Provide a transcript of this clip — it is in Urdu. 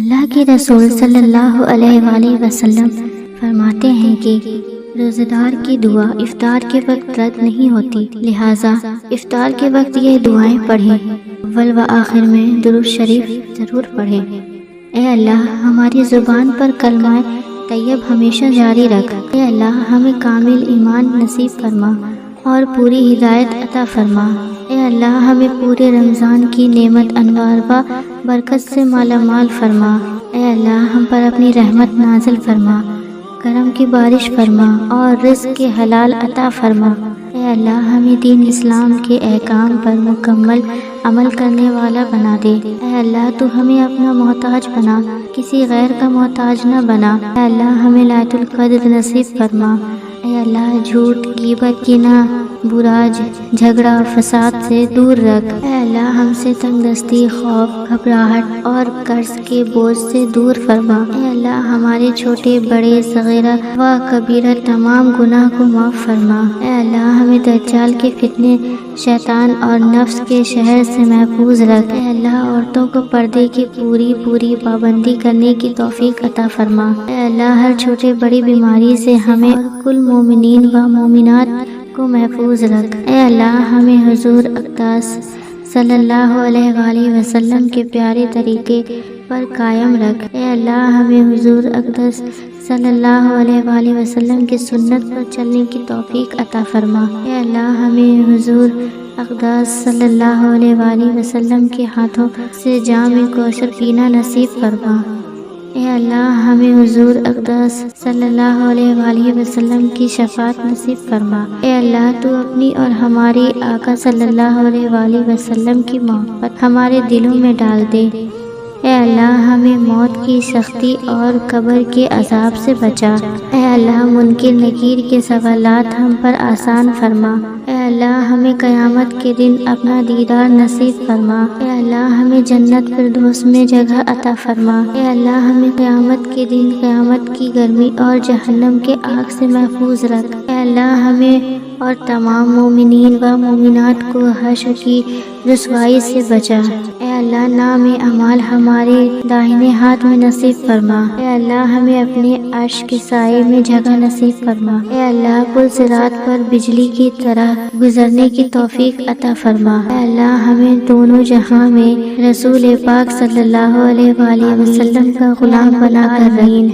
اللہ کے رسول صلی اللہ علیہ وآلہ وسلم فرماتے ہیں کہ روزہ دار کی دعا افطار کے وقت رد نہیں ہوتی، لہٰذا افطار کے وقت یہ دعائیں پڑھیں۔ اول و آخر میں درود شریف ضرور پڑھیں۔ اے اللہ، ہماری زبان پر کلمہ طیب ہمیشہ جاری رکھ۔ اے اللہ، ہمیں کامل ایمان نصیب فرما اور پوری ہدایت عطا فرما۔ اے اللہ، ہمیں پورے رمضان کی نعمت انوار و برکت سے مالا مال فرما۔ اے اللہ، ہم پر اپنی رحمت نازل فرما، کرم کی بارش فرما اور رزق کے حلال عطا فرما۔ اے اللہ، ہمیں دین اسلام کے احکام پر مکمل عمل کرنے والا بنا دے۔ اے اللہ، تو ہمیں اپنا محتاج بنا، کسی غیر کا محتاج نہ بنا۔ اے اللہ، ہمیں ليلة القدر نصیب فرما۔ اے اللہ، جھوٹ، غیبت، کینہ، براج، جھگڑا، فساد سے دور رکھ۔ اے اللہ، ہم سے تنگ دستی، خوف، گھبراہٹ اور قرض کے بوجھ سے دور فرما۔ اے اللہ، ہمارے چھوٹے بڑے صغیرہ و کبیرہ تمام گناہ کو معاف فرما۔ اے اللہ، ہمیں دجال کے فتنے، شیطان اور نفس کے شہر سے محفوظ رکھ۔ اے اللہ، عورتوں کو پردے کی پوری پابندی کرنے کی توفیق عطا فرما۔ اے اللہ، ہر چھوٹے بڑی بیماری سے ہمیں اور کل مومنین و مومنات کو محفوظ رکھ۔ اے اللہ، ہمیں حضور اقدس صلی اللہ علیہ وآلہ وسلم کے پیارے طریقے پر قائم رکھ۔ اے اللہ، ہمیں حضور اقدس صلی اللہ علیہ وآلہ وسلم کی سنت پر چلنے کی توفیق عطا فرما۔ اے اللہ، ہمیں حضور اقدس صلی اللہ علیہ وآلہ وسلم کے ہاتھوں سے جام کوثر پینا نصیب فرما۔ اے اللہ، ہمیں حضور اقدس صلی اللہ علیہ وآلہ وسلم کی شفاعت نصیب فرما۔ اے اللہ، تو اپنی اور ہمارے آقا صلی اللہ علیہ وآلہ وسلم کی محبت ہمارے دلوں میں ڈال دے۔ اے اللہ، ہمیں موت کی سختی اور قبر کے عذاب سے بچا۔ اے اللہ، منکر نکیر کے سوالات ہم پر آسان فرما۔ اے اللہ، ہمیں قیامت کے دن اپنا دیدار نصیب فرما۔ اے اللہ، ہمیں جنت فردوس میں جگہ عطا فرما۔ اے اللہ، ہمیں قیامت کے دن قیامت کی گرمی اور جہنم کے آگ سے محفوظ رکھ۔ اے اللہ، ہمیں اور تمام مومنین و مومنات کو حشر کی رسوائی سے بچا۔ اے اللہ، نام اعمال ہمارے داہنے ہاتھ میں نصیب فرما۔ اے اللہ، ہمیں اپنے عرش کے سائے میں جگہ نصیب فرما۔ اے اللہ، پل صراط پر بجلی کی طرح گزرنے کی توفیق عطا فرما۔ اے اللہ، ہمیں دونوں جہاں میں رسول پاک صلی اللہ علیہ وآلہ وسلم کا غلام بنا کر رہین۔